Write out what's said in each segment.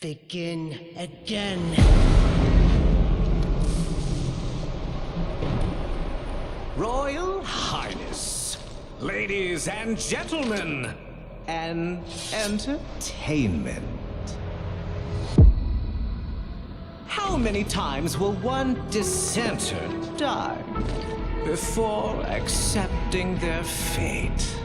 Begin again. Royal Highness, ladies and gentlemen, an entertainment. How many times will one dissenter die before accepting their fate?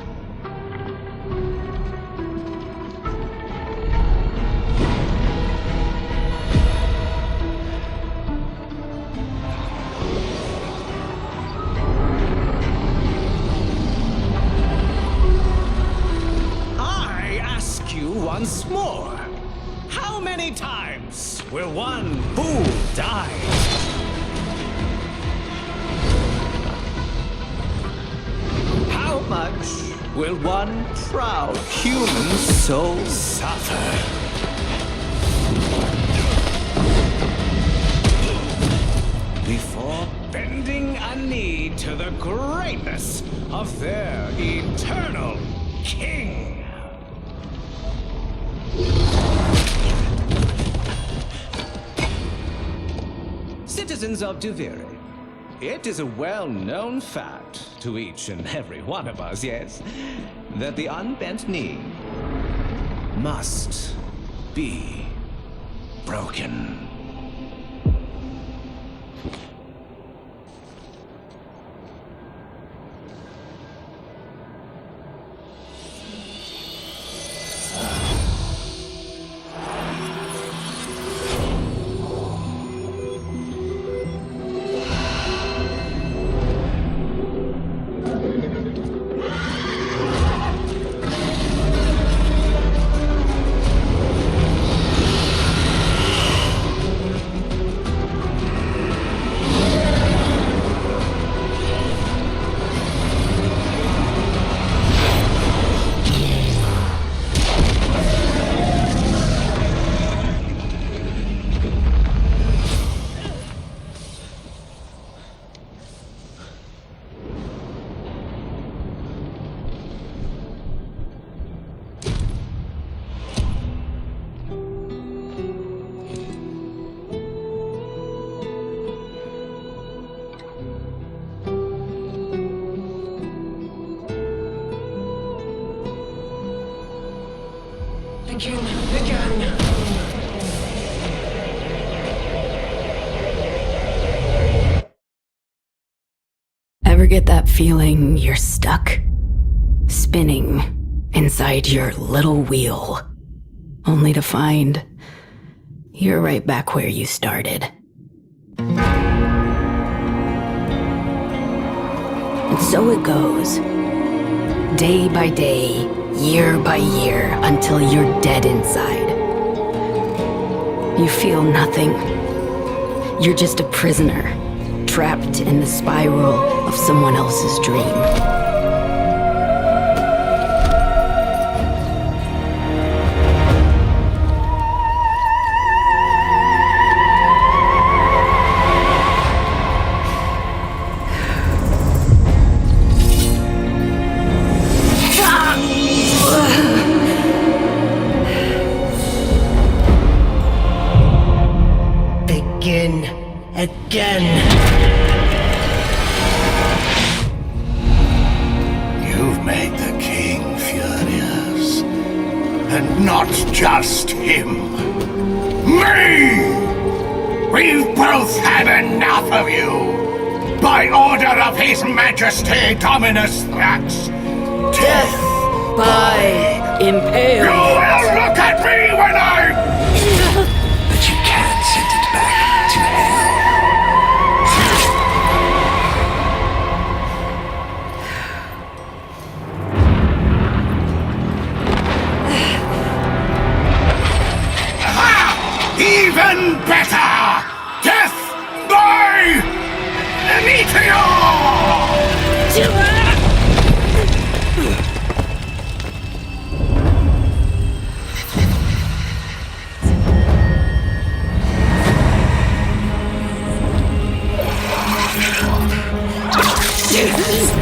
Once more, how many times will one fool die? How much will one proud human soul suffer? Before bending a knee to the greatness of their eternal king. Citizens of Duviri, it is a well-known fact to each and every one of us, yes, that the unbent knee must be broken. Begin. Ever get that feeling you're stuck? Spinning inside your little wheel, only to find you're right back where you started. And so it goes, day by day, year by year, until you're dead inside. You feel nothing. You're just a prisoner, trapped in the spiral of someone else's dream. Begin again. You've made the king furious. And not just him. Me! We've both had enough of you. By order of His Majesty Dominus Thrax. Death By impale. You will look at me when I... But you can't send it back to hell. Even better! Death by meteor!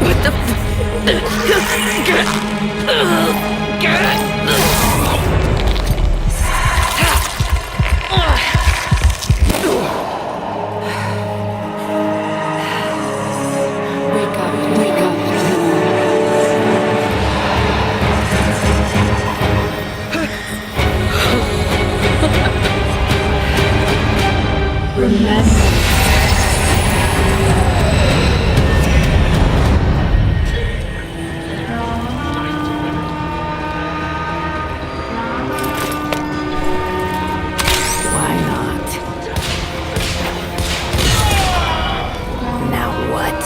What the Why not? Now what?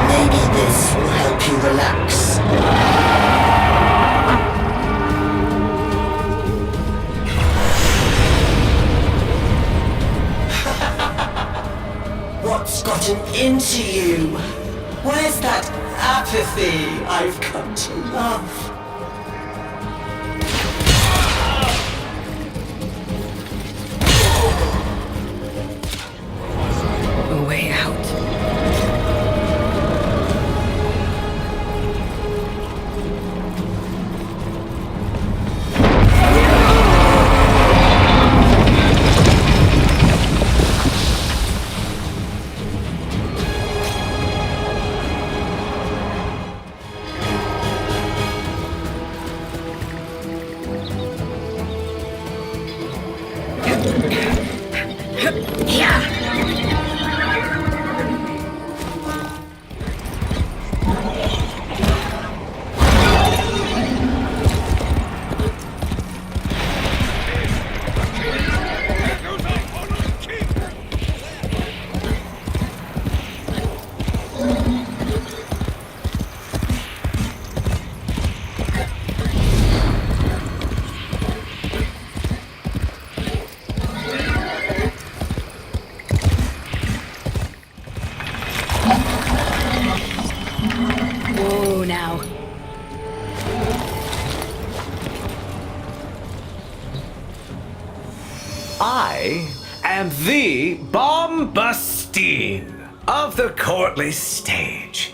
Maybe this will help you relax. What's gotten into you? Where's that apathy I've come to love? A way out. Yeah. Whoa, now. I am the Bombastine of the courtly stage,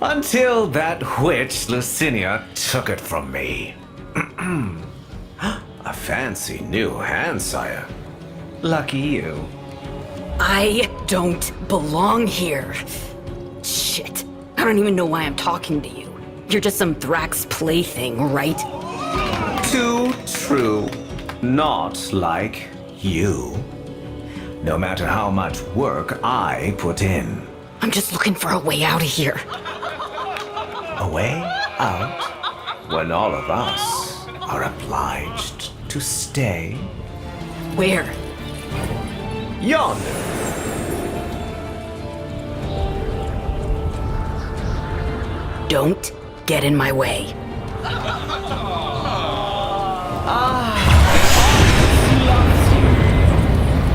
until that witch Lucinia took it from me. A fancy new hand, sire. Lucky you. I don't belong here. Shit. I don't even know why I'm talking to you. You're just some Thrax plaything, right? Too true. Not like you. No matter how much work I put in. I'm just looking for a way out of here. A way out when all of us are obliged to stay Where? yonder. Don't get in my way.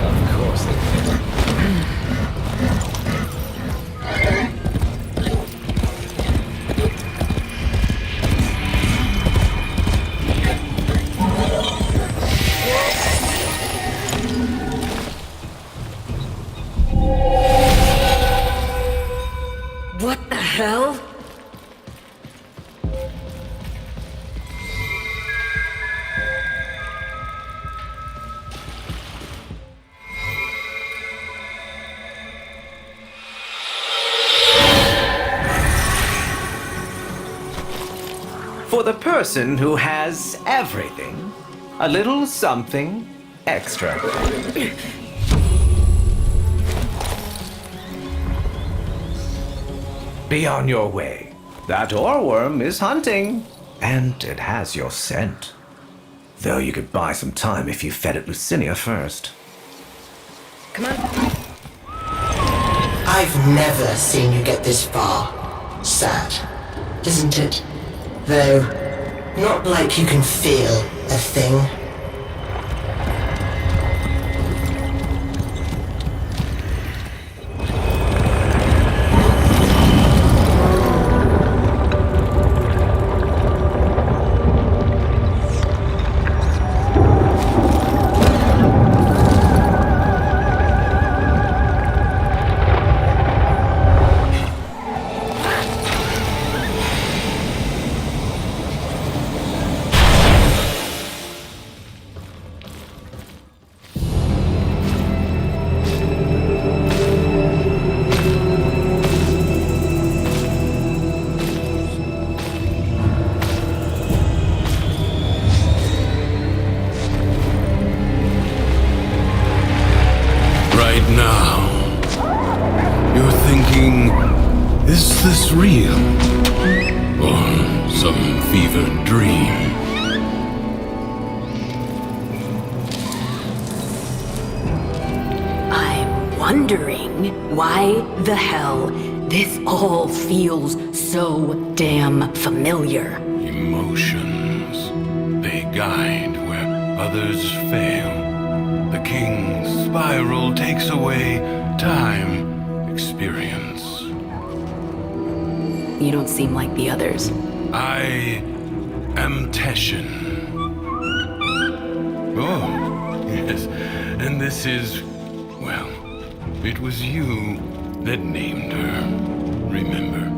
Of course they did. What the hell? For the person who has everything, a little something extra. Be on your way. That oreworm is hunting, and it has your scent. Though you could buy some time if you fed it Lucinia first. Come on. I've never seen you get this far. Sad, isn't it? Though, not like you can feel a thing. Now, you're thinking, is this real? Or some fevered dream? I'm wondering why the hell this all feels so damn familiar. Emotions, they guide where others fail. The king's spiral takes away time, experience. You don't seem like the others. I am Teshin. Oh, yes, and this is, well, it was you that named her, remember?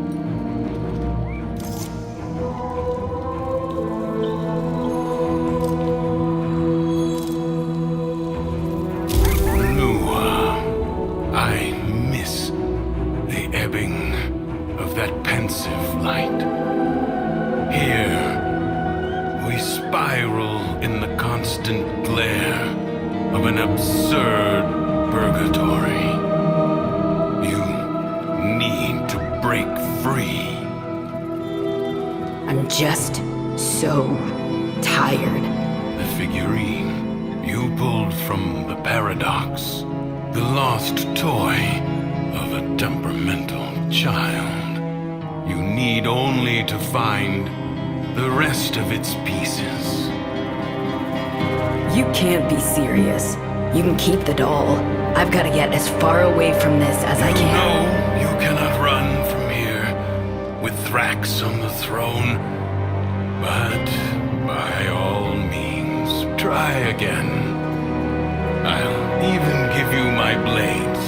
I miss the ebbing of that pensive light. Here, we spiral in the constant glare of an absurd purgatory. You need to break free. I'm just so tired. The figurine you pulled from the Paradox. The lost toy of a temperamental child. You need only to find the rest of its pieces. You can't be serious. You can keep the doll. I've got to get as far away from this as I can. No, you cannot run from here with Thrax on the throne. But by all means, try again. I'll even give you my blades.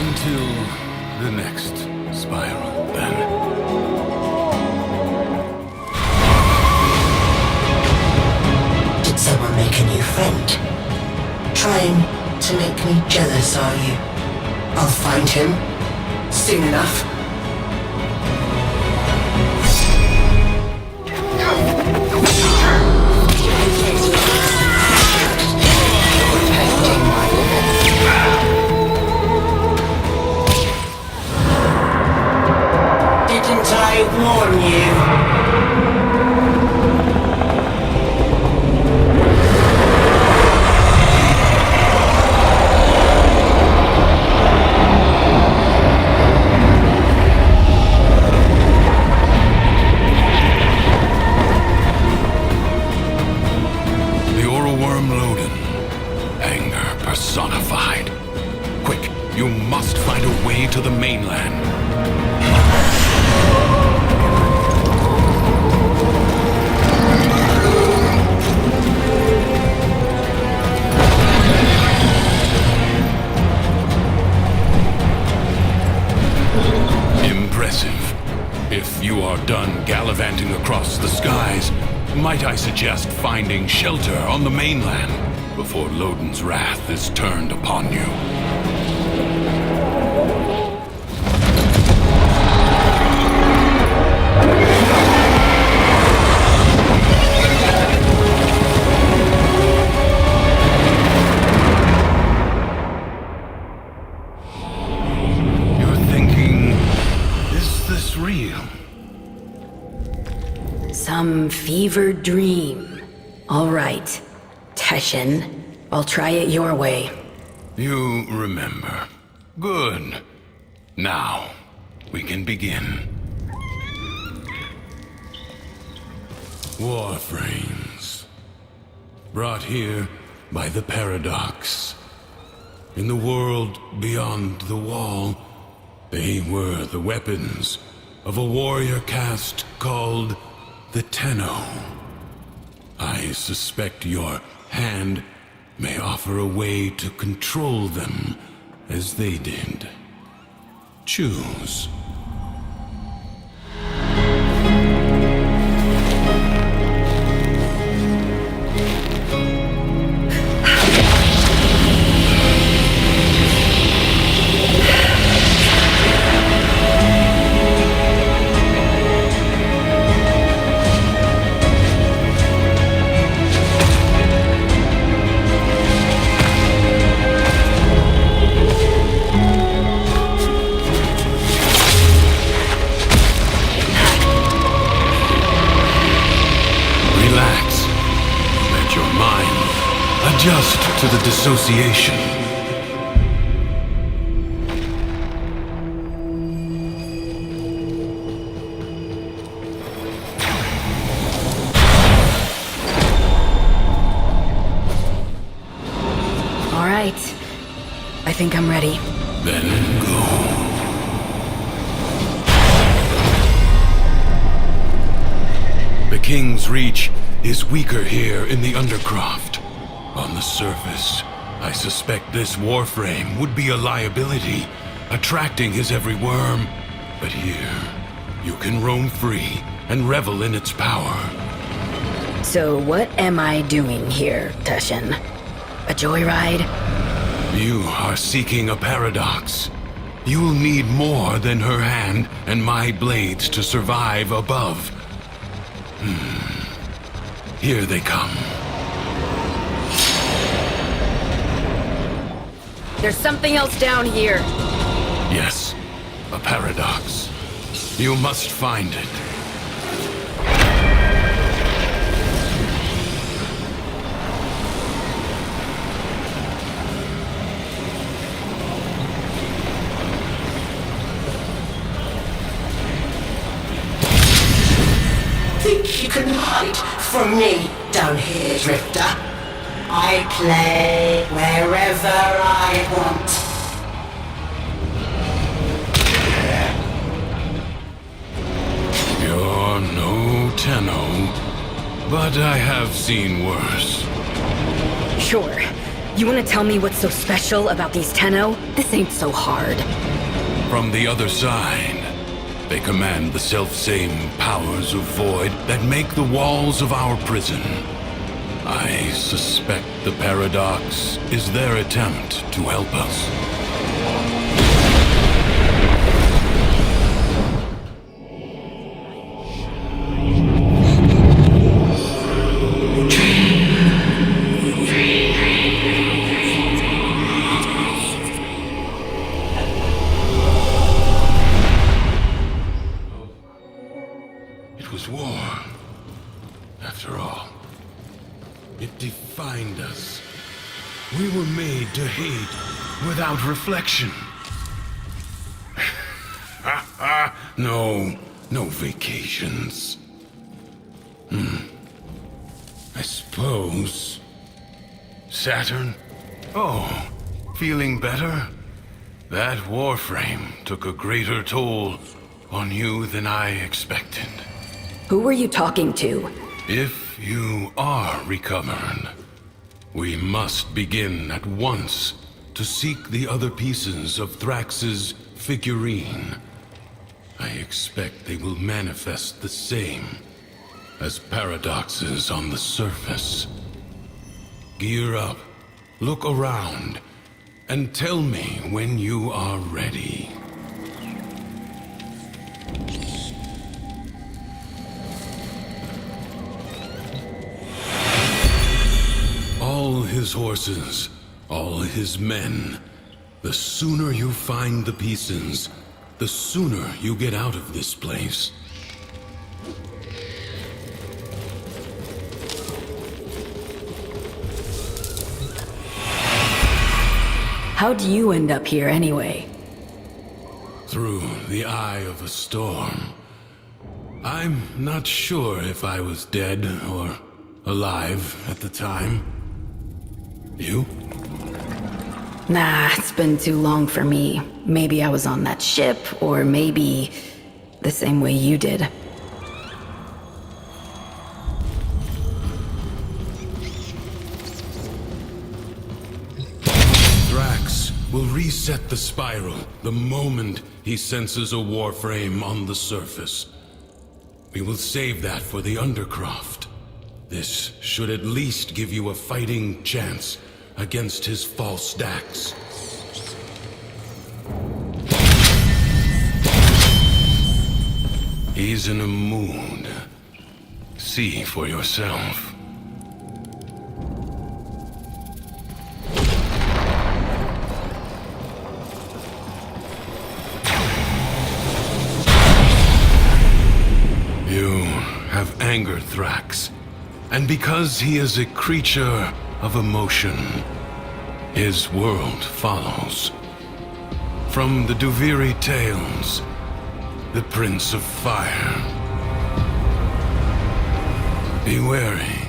Until the next spiral, then. Did someone make a new friend? Trying to make me jealous, are you? I'll find him soon enough. Didn't I warn you? Personified. Quick, you must find a way to the mainland. Impressive. If you are done gallivanting across the skies, might I suggest finding shelter on the mainland before Loden's wrath is turned upon you. You're thinking, is this real? Some fevered dream. All right. Teshin, I'll try it your way. You remember. Good. Now, we can begin. Warframes. Brought here by the Paradox. In the world beyond the wall, they were the weapons of a warrior caste called the Tenno. I suspect your hand may offer a way to control them as they did. Choose. dissociation. All right. I think I'm ready. Then go. The King's Reach is weaker here in the Undercroft. On the surface, I suspect this Warframe would be a liability, attracting his every worm. But here, you can roam free and revel in its power. So what am I doing here, Tushin? A joyride? You are seeking a paradox. You'll need more than her hand and my blades to survive above. Here they come. There's something else down here. Yes, a paradox. You must find it. Think you can hide from me down here, Drifter? I play wherever I want. You're no Tenno, but I have seen worse. Sure. You want to tell me what's so special about these Tenno? This ain't so hard. From the other side, they command the selfsame powers of void that make the walls of our prison. I suspect the paradox is their attempt to help us. It was war, after all. It defined us. We were made to hate without reflection. No vacations. I suppose. Saturn? Oh, feeling better? That Warframe took a greater toll on you than I expected. Who were you talking to? If you are recovered, we must begin at once to seek the other pieces of Thrax's figurine. I expect they will manifest the same as paradoxes on the surface. Gear up, look around, and tell me when you are ready. All his horses, all his men. The sooner you find the pieces, the sooner you get out of this place. How'd you end up here anyway? Through the eye of a storm. I'm not sure if I was dead or alive at the time. You? Nah, it's been too long for me. Maybe I was on that ship, or maybe the same way you did. Thrax will reset the spiral the moment he senses a Warframe on the surface. We will save that for the Undercroft. This should at least give you a fighting chance against his false stacks. He's in a mood. See for yourself. You have angered Thrax, and because he is a creature of emotion, his world follows. From the Duviri tales, the Prince of Fire. Be wary.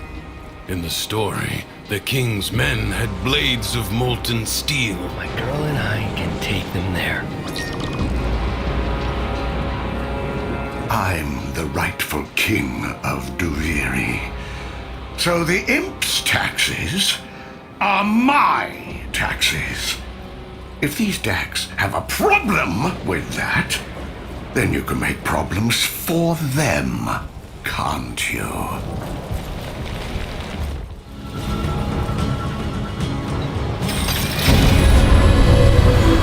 In the story, the king's men had blades of molten steel. My girl and I can take them there. I'm the rightful king of Duviri. So the imp's taxes are my taxes. If these Dax have a problem with that, then you can make problems for them, can't you?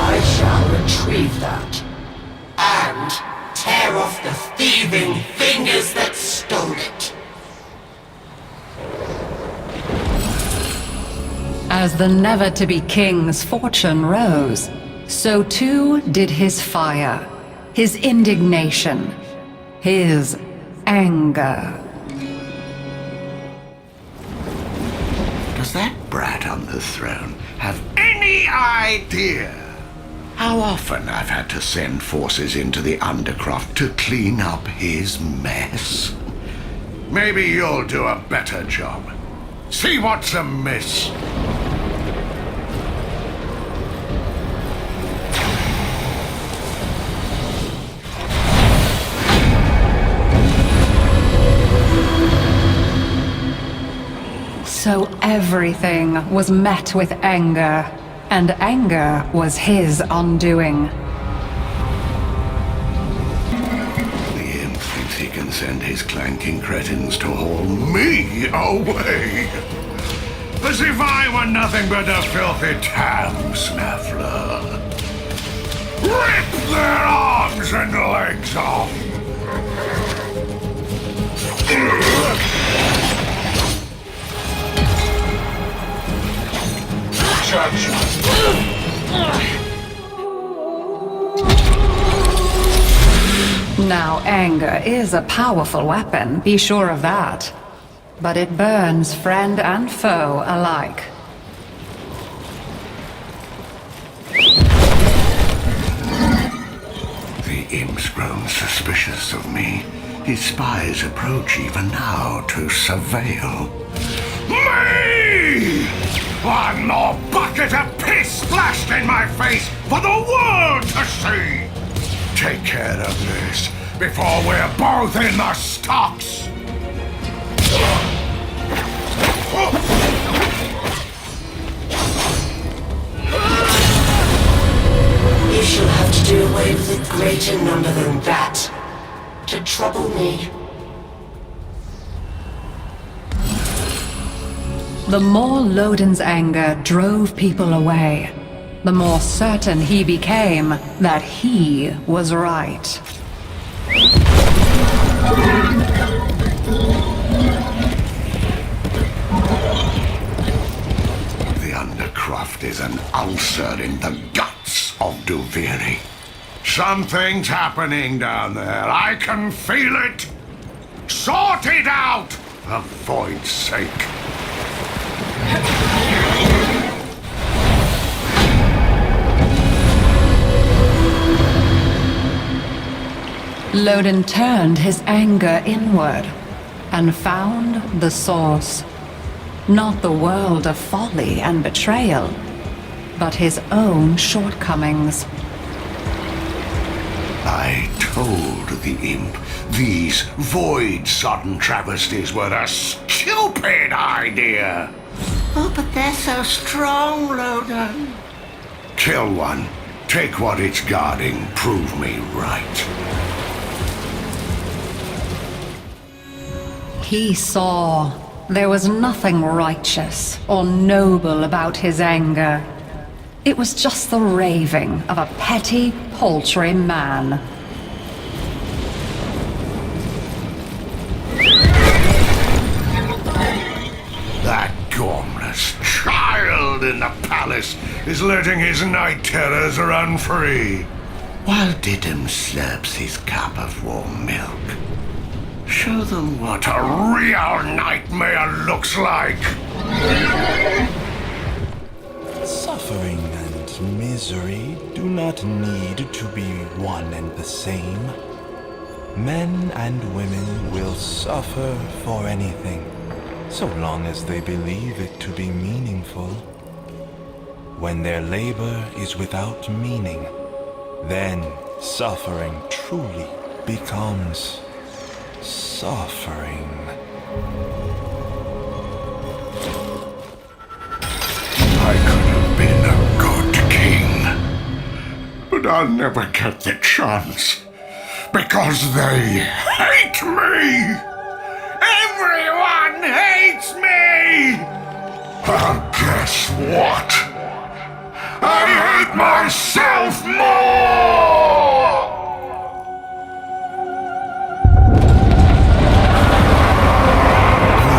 I shall retrieve that and tear off the thieving fingers that stole it. As the never-to-be king's fortune rose, so too did his fire, his indignation, his anger. Does that brat on the throne have any idea how often I've had to send forces into the Undercroft to clean up his mess? Maybe you'll do a better job. See what's amiss. So everything was met with anger, and anger was his undoing. The imp thinks he can send his clanking cretins to haul me away. As if I were nothing but a filthy tam snaffler. Rip their arms and legs off! Now, anger is a powerful weapon, be sure of that. But it burns friend and foe alike. The imp's grown suspicious of me. His spies approach even now to surveil. Me! One more bucket of piss splashed in my face for the world to see! Take care of this before we're both in the stocks! You shall have to do away with a greater number than that to trouble me. The more Lodin's anger drove people away, the more certain he became that he was right. The Undercroft is an ulcer in the guts of Duviri. Something's happening down there. I can feel it. Sort it out, for void's sake. Lodin turned his anger inward and found the source. Not the world of folly and betrayal, but his own shortcomings. I told the imp these void-sodden travesties were a stupid idea. Oh, but they're so strong, Lodin. Kill one, take what it's guarding, prove me right. He saw there was nothing righteous or noble about his anger. It was just the raving of a petty, paltry man. That gormless child in the palace is letting his night terrors run free, while Diddum slurps his cup of warm milk. Show them what a real nightmare looks like. So, suffering and misery do not need to be one and the same. Men and women will suffer for anything, so long as they believe it to be meaningful. When their labor is without meaning, then suffering truly becomes suffering. I could have been a good king, but I'll never get the chance because they hate me! Everyone hates me! And guess what? I hate myself more!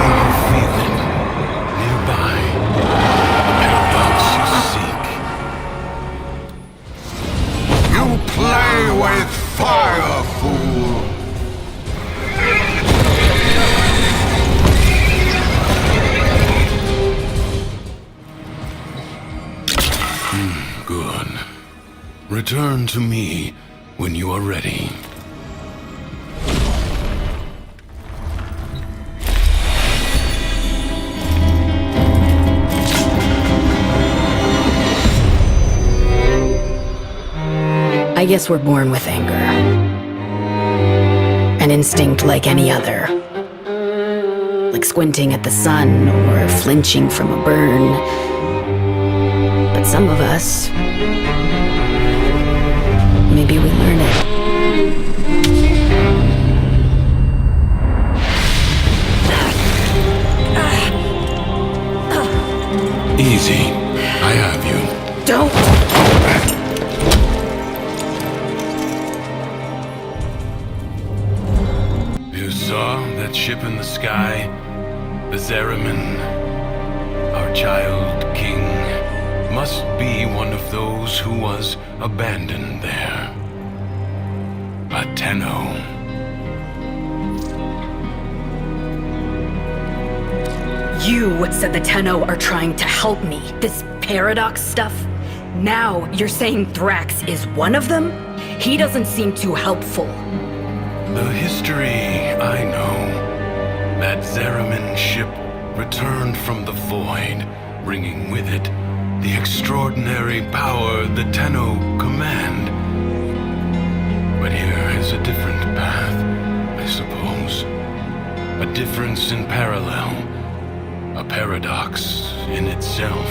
You feel it nearby. Paradox you seek. You play with fire, fool! Good. Return to me when you are ready. I guess we're born with anger. An instinct like any other. Like squinting at the sun or flinching from a burn. But some of us, maybe we learn it. Easy. I have you. Don't! You saw that ship in the sky? The Zariman. Our child king must be one of those who was abandoned there. A Tenno. You said the Tenno are trying to help me. This paradox stuff? Now you're saying Thrax is one of them? He doesn't seem too helpful. The history I know. That Zariman ship returned from the void, bringing with it the extraordinary power the Tenno command. But here is a different path, I suppose. A difference in parallel. A paradox in itself.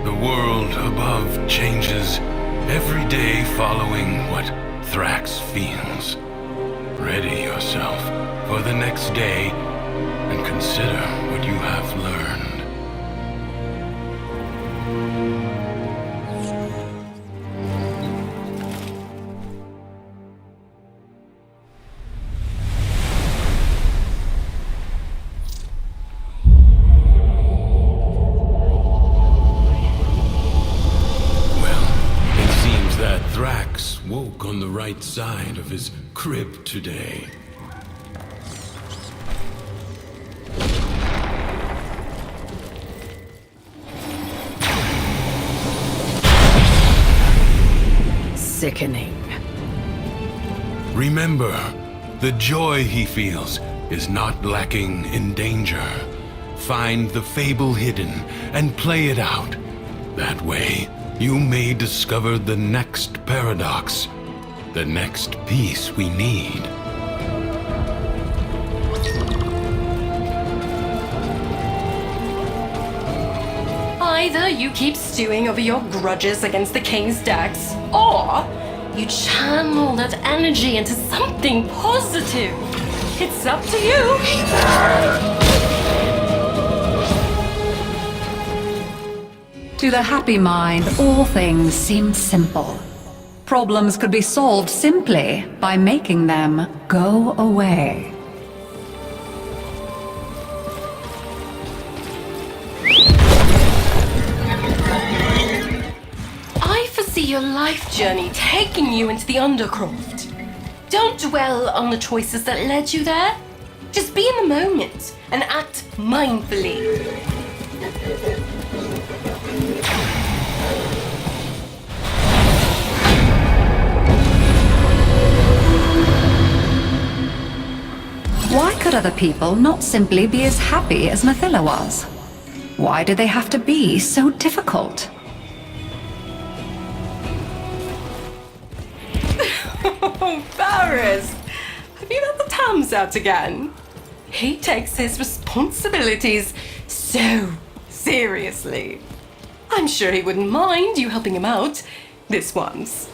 The world above changes every day following what Thrax feels. Ready yourself for the next day and consider what you have learned. Thrax woke on the right side of his crib today. Sickening. Remember, the joy he feels is not lacking in danger. Find the fable hidden and play it out. That way, you may discover the next paradox, the next piece we need. Either you keep stewing over your grudges against the King's decks, or you channel that energy into something positive. It's up to you. To the happy mind, all things seem simple. Problems could be solved simply by making them go away. I foresee your life journey taking you into the Undercroft. Don't dwell on the choices that led you there. Just be in the moment and act mindfully. Why could other people not simply be as happy as Mathila was? Why did they have to be so difficult? Oh, Varys! Have you let the Tams out again? He takes his responsibilities so seriously. I'm sure he wouldn't mind you helping him out this once.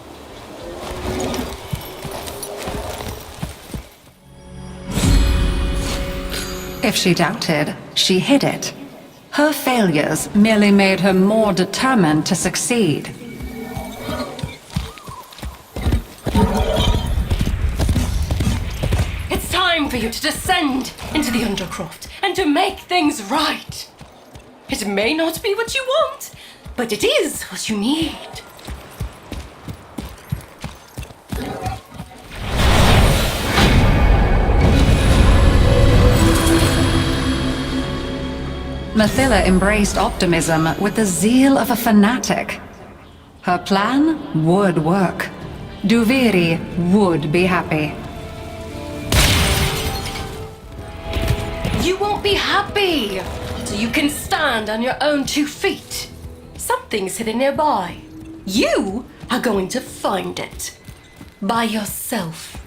If she doubted, she hid it. Her failures merely made her more determined to succeed. It's time for you to descend into the Undercroft and to make things right. It may not be what you want, but it is what you need. Mathila embraced optimism with the zeal of a fanatic. Her plan would work. Duviri would be happy. You won't be happy till you can stand on your own 2 feet. Something's hidden nearby. You are going to find it. By yourself.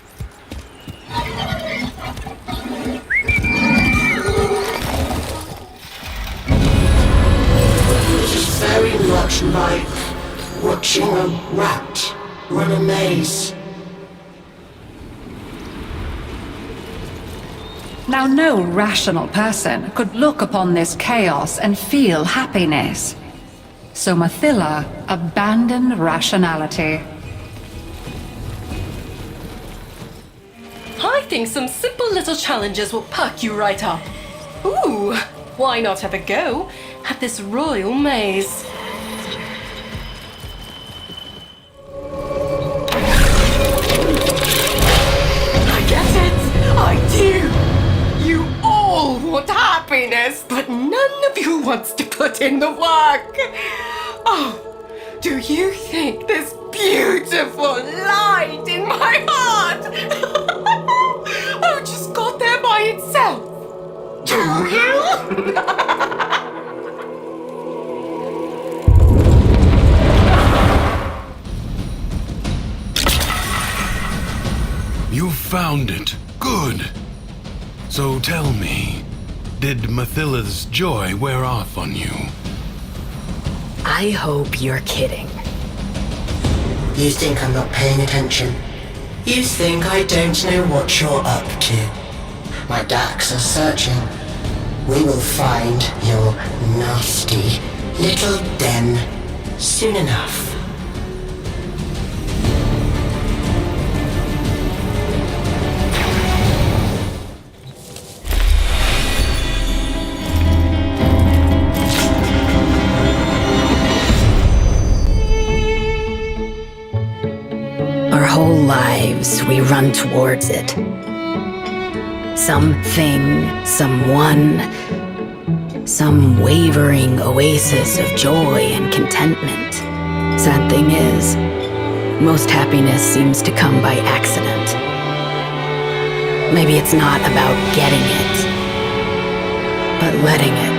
It's very much like watching a rat run a maze. Now, no rational person could look upon this chaos and feel happiness. So Mathila abandoned rationality. I think some simple little challenges will perk you right up. Ooh, why not have a go at this royal maze? I get it! I do! You all want happiness, but none of you wants to put in the work! Oh, do you think this beautiful light in my heart just got there by itself? Do you? You found it. Good. So tell me, did Mathila's joy wear off on you? I hope you're kidding. You think I'm not paying attention? You think I don't know what you're up to? My Dax are searching. We will find your nasty little den soon enough. Our whole lives, we run towards it. Something, someone, some wavering oasis of joy and contentment. Sad thing is, most happiness seems to come by accident. Maybe it's not about getting it, but letting it.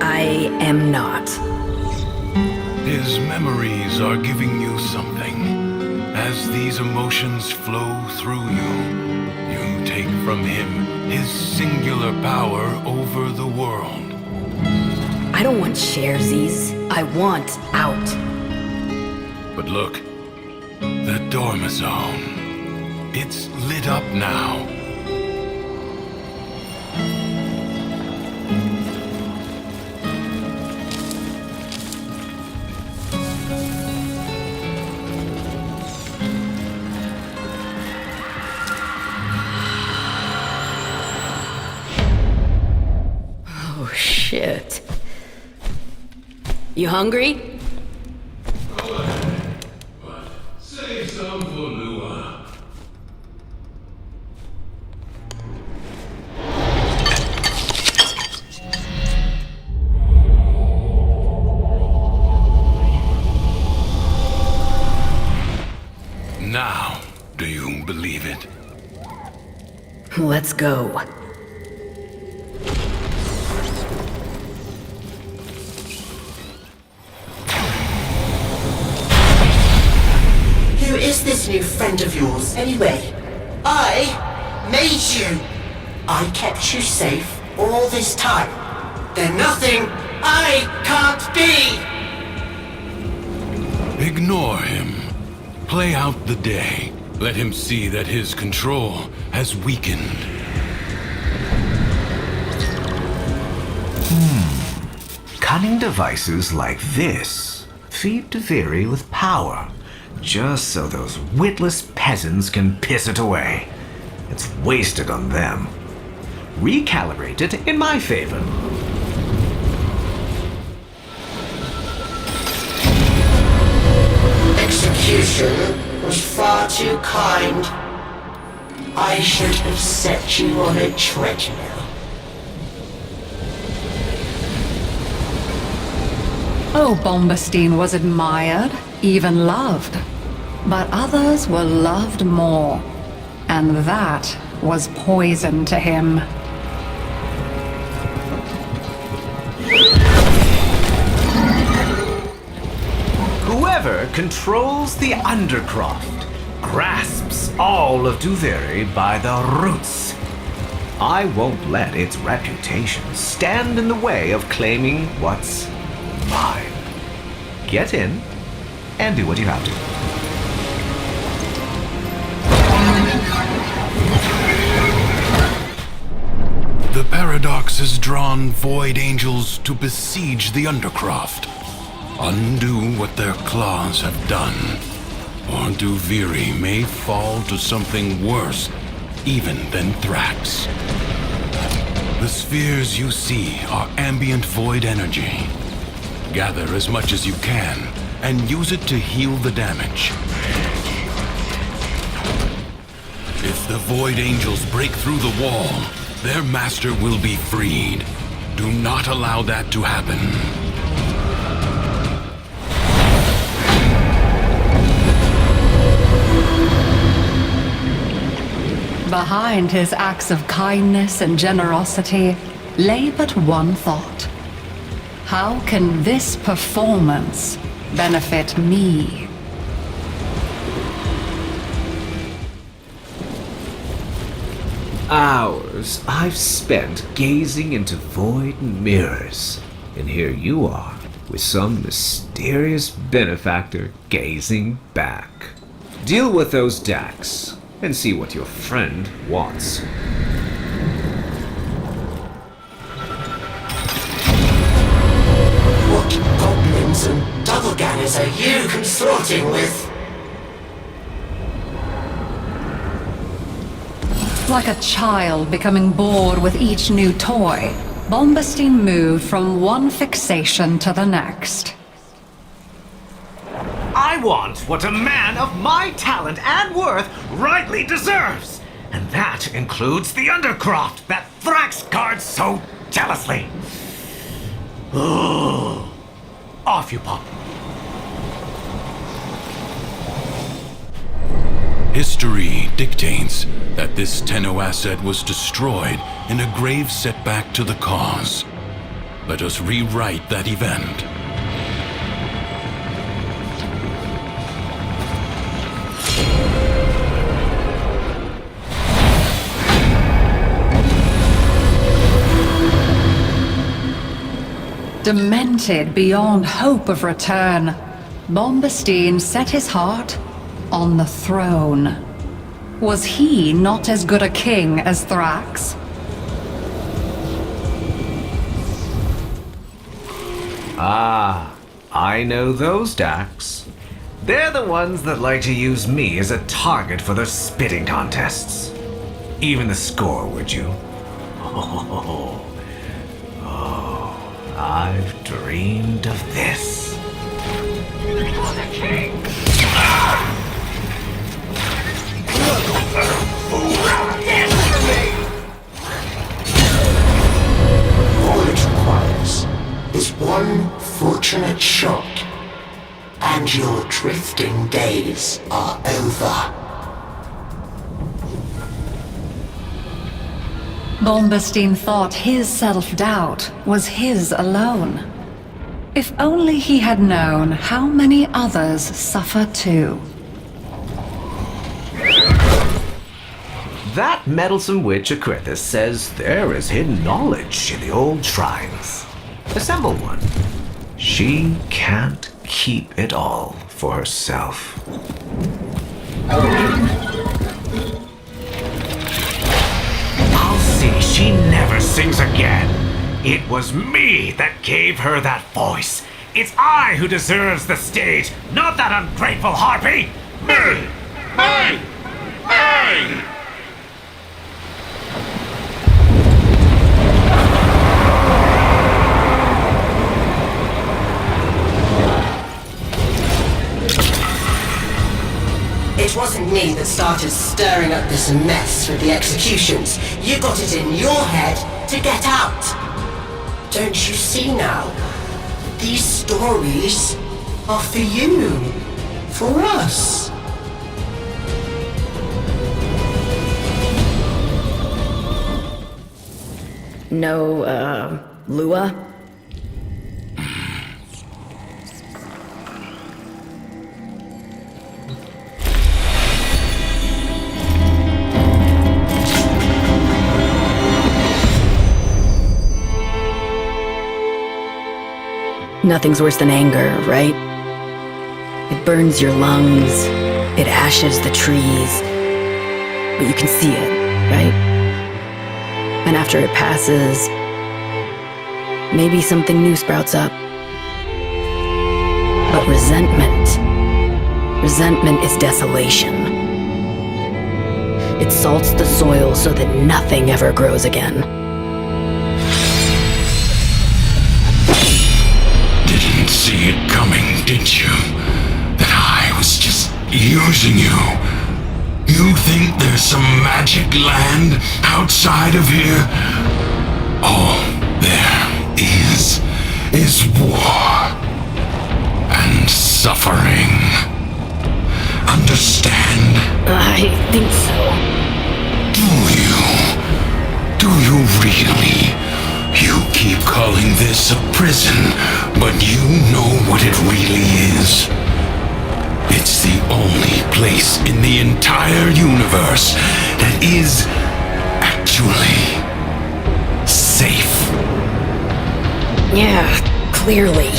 I am not. His memories are giving you something. As these emotions flow through you, you take from him his singular power over the world. I don't want sharesies. I want out. But look, the dormer zone. It's lit up now. Shit. You hungry? Save some for Lua. Now, do you believe it? Let's go. Who is this new friend of yours, anyway? I made you. I kept you safe all this time. There's nothing I can't be. Ignore him. Play out the day. Let him see that his control has weakened. Cunning devices like this feed Duviri with power, just so those witless peasants can piss it away. It's wasted on them. Recalibrate it in my favor. Execution was far too kind. I should have set you on a treadmill. Oh, Bombastine was admired, even loved. But others were loved more. And that was poison to him. Whoever controls the Undercroft grasps all of Duviri by the roots. I won't let its reputation stand in the way of claiming what's mine. Get in and do what you have to. The Paradox has drawn Void Angels to besiege the Undercroft. Undo what their claws have done, or Duviri may fall to something worse even than Thrax. The spheres you see are ambient void energy. Gather as much as you can and use it to heal the damage. If the Void Angels break through the wall, their master will be freed. Do not allow that to happen. Behind his acts of kindness and generosity lay but one thought. How can this performance benefit me? Hours I've spent gazing into void mirrors, and here you are with some mysterious benefactor gazing back. Deal with those Dax and see what your friend wants. What goblins and doppelgangers are you consorting with? Like a child becoming bored with each new toy, Bombastine moved from one fixation to the next. I want what a man of my talent and worth rightly deserves, and that includes the Undercroft that Thrax guards so jealously. Off you pop. History dictates that this Tenno asset was destroyed in a grave setback to the cause. Let us rewrite that event. Demented beyond hope of return, Bombastine set his heart on the throne. Was he not as good a king as Thrax? Ah, I know those Dax. They're the ones that like to use me as a target for their spitting contests. Even the score, would you? Oh. I've dreamed of this. For the king! All it requires is one fortunate shot, and your drifting days are over. Bombastine thought his self-doubt was his alone. If only he had known how many others suffer too. That meddlesome witch Acrithis says there is hidden knowledge in the old shrines. Assemble one. She can't keep it all for herself. I'll see she never sings again. It was me that gave her that voice. It's I who deserves the stage, not that ungrateful harpy. Me! Me! Me! It wasn't me that started stirring up this mess with the executions. You got it in your head to get out. Don't you see now? These stories are for you, for us. No, Lua? Nothing's worse than anger, right? It burns your lungs, it ashes the trees, but you can see it, right? And after it passes, maybe something new sprouts up. But resentment is desolation. It salts the soil so that nothing ever grows again. Didn't see it coming, did you? That I was just using you. You think there's some magic land outside of here? All there is war and suffering. Understand? I think so. Do you? Do you really? You keep calling this a prison, but you know what it really is. It's the only place in the entire universe that is actually safe. Yeah, clearly.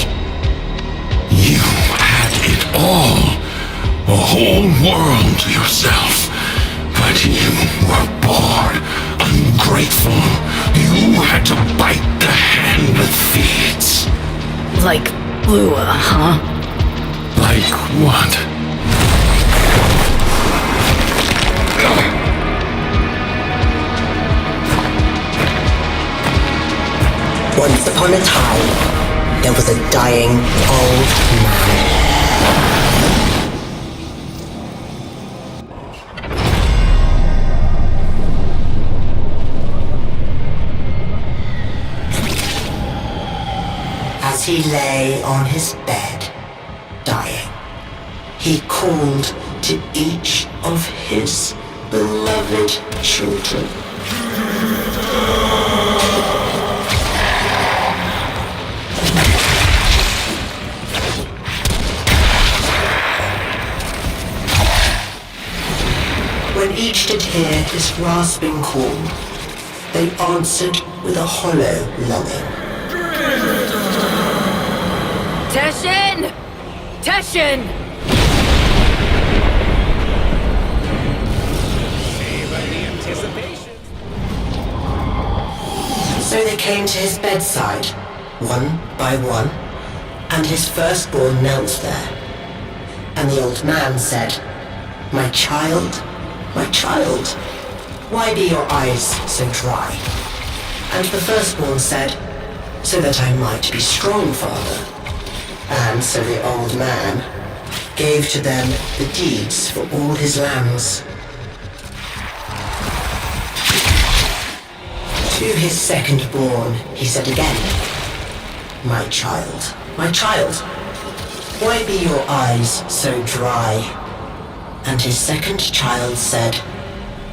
You had it all, a whole world to yourself, but you were bored, ungrateful. You had to bite the hand that feeds. Like Lua, huh? Like what? Once upon a time, there was a dying old man. As he lay on his bed, dying, he called to each of his beloved children. When each did hear his rasping call, they answered with a hollow longing. Teshin! Teshin! So they came to his bedside, one by one, and his firstborn knelt there. And the old man said, "My child, why be your eyes so dry?" And the firstborn said, so that I might be strong, father. And so the old man gave to them the deeds for all his lands. To his second-born, he said again, my child, why be your eyes so dry? And his second child said,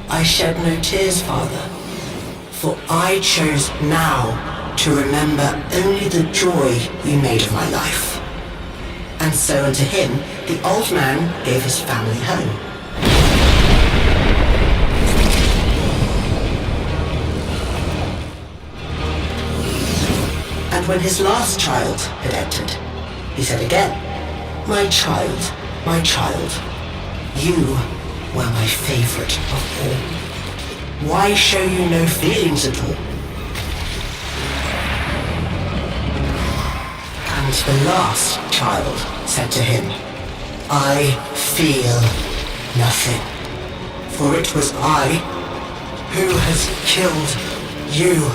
I shed no tears, father, for I chose now to remember only the joy you made of my life. And so unto him the old man gave his family home. And when his last child had entered, he said again, my child, you were my favorite of all. Why show you no feelings at all? And the last child said to him, I feel nothing, for it was I who has killed you.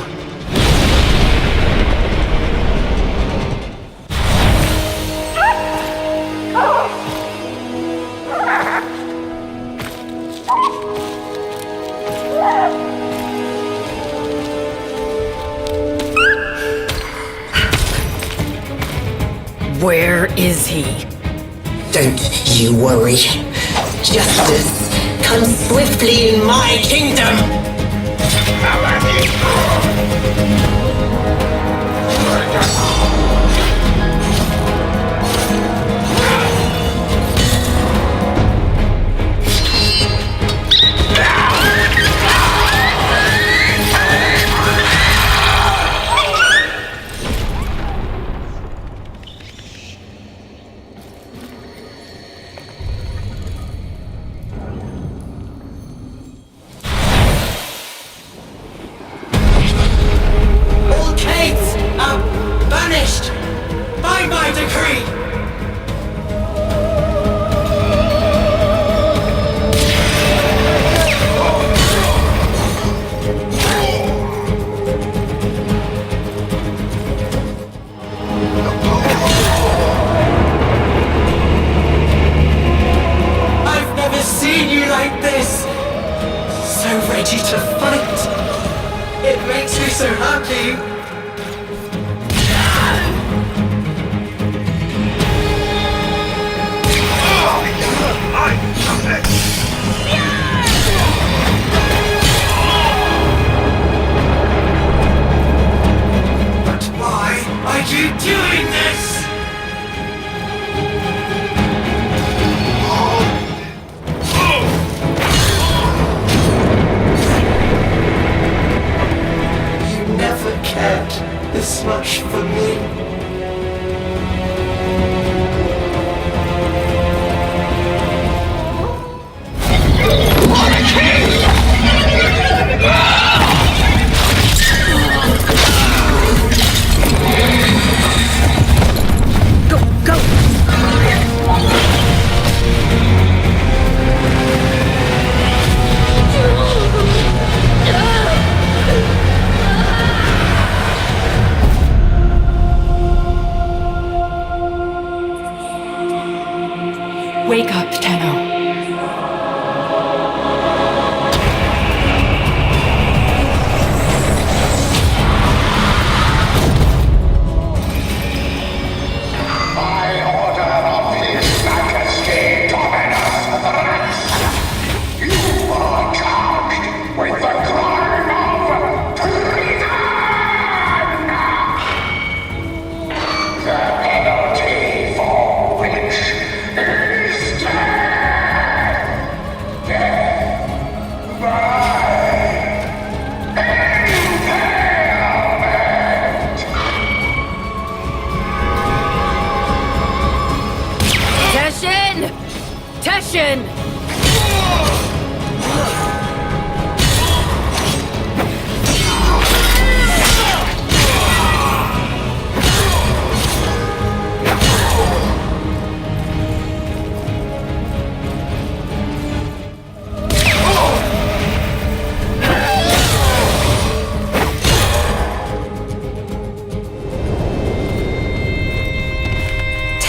Where is he? Don't you worry. Justice comes swiftly in my kingdom. By my decree! I've never seen you like this! So ready to fight! It makes me so happy! But why are you doing this? You never cared this much for me. Wake up, Tenno. The penalty for which is death.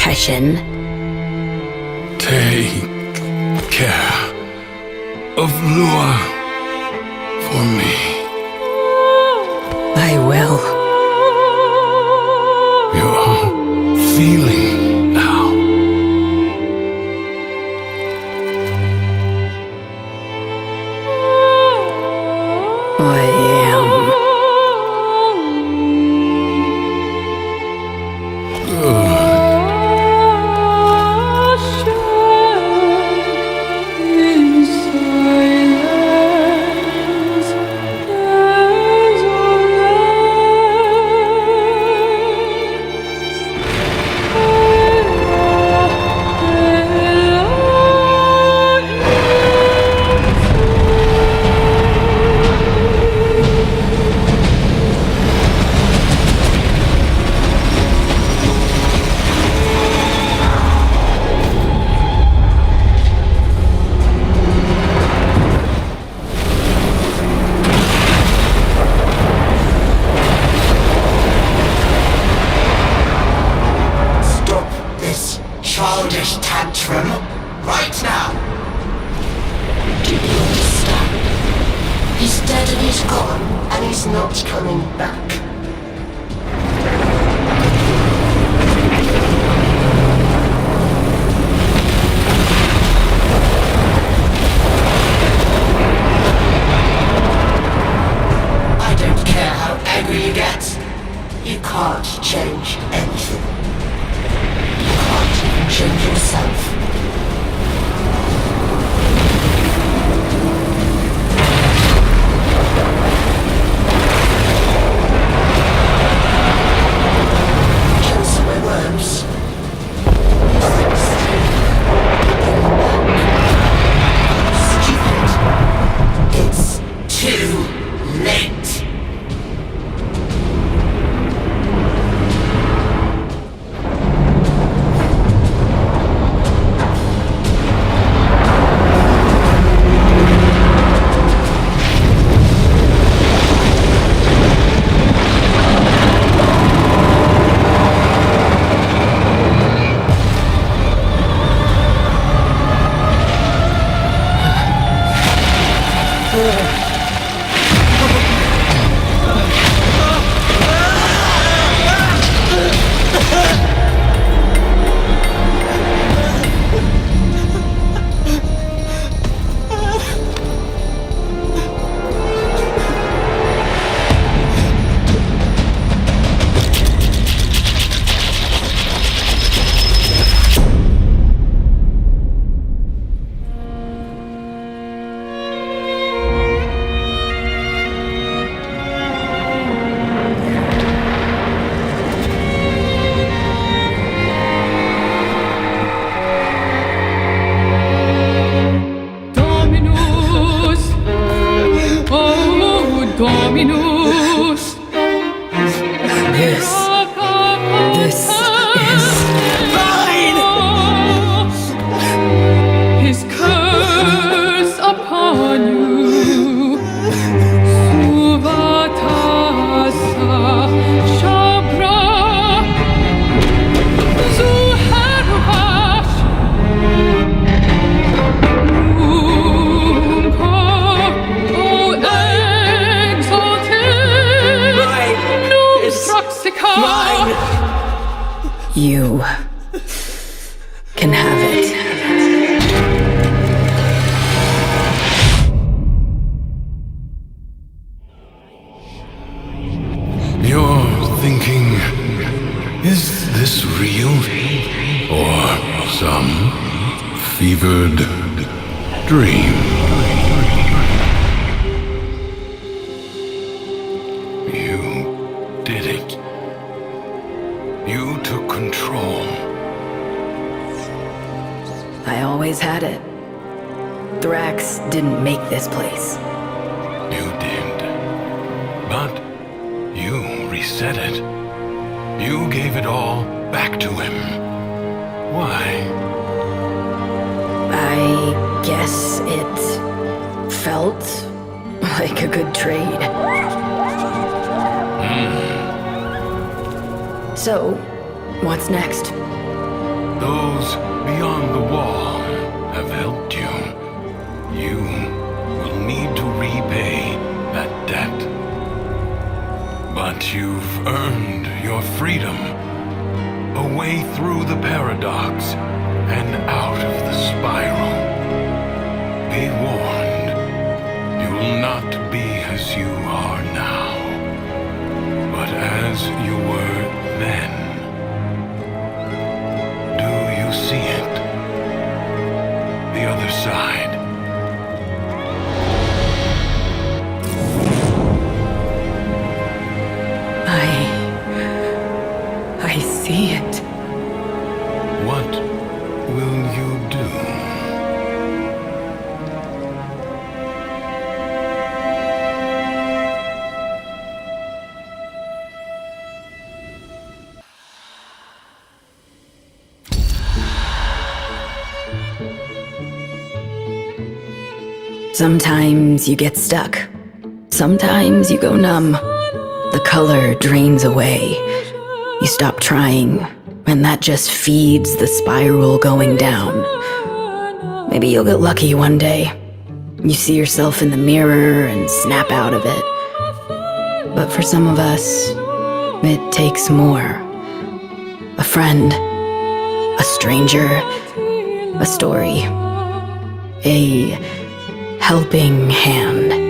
profession. Take care of Lua for me. I will. You're feeling now. I am. Childish tantrum right now. Do you understand? He's dead and he's gone, and he's not coming back. I don't care how angry you get. You can't change anything. Change yourself. Cancel my words. Stupid. It's too late. You can have it. You're thinking, is this real? Or some fevered dream? You did it. You took control. I always had it. Thrax didn't make this place. You did. But you reset it. You gave it all back to him. Why? I guess it felt like a good trade. So, what's next? Those beyond the wall have helped you. You will need to repay that debt. But you've earned your freedom. A way through the paradox and out of the spiral. Be warned, you will not be as you are now, but as you were then. Do you see it? The other side. I see it. What will you do? Sometimes you get stuck. Sometimes you go numb. The color drains away. You stop trying, and that just feeds the spiral going down. Maybe you'll get lucky one day. You see yourself in the mirror and snap out of it. But for some of us, it takes more. A friend, a stranger, a story, a helping hand.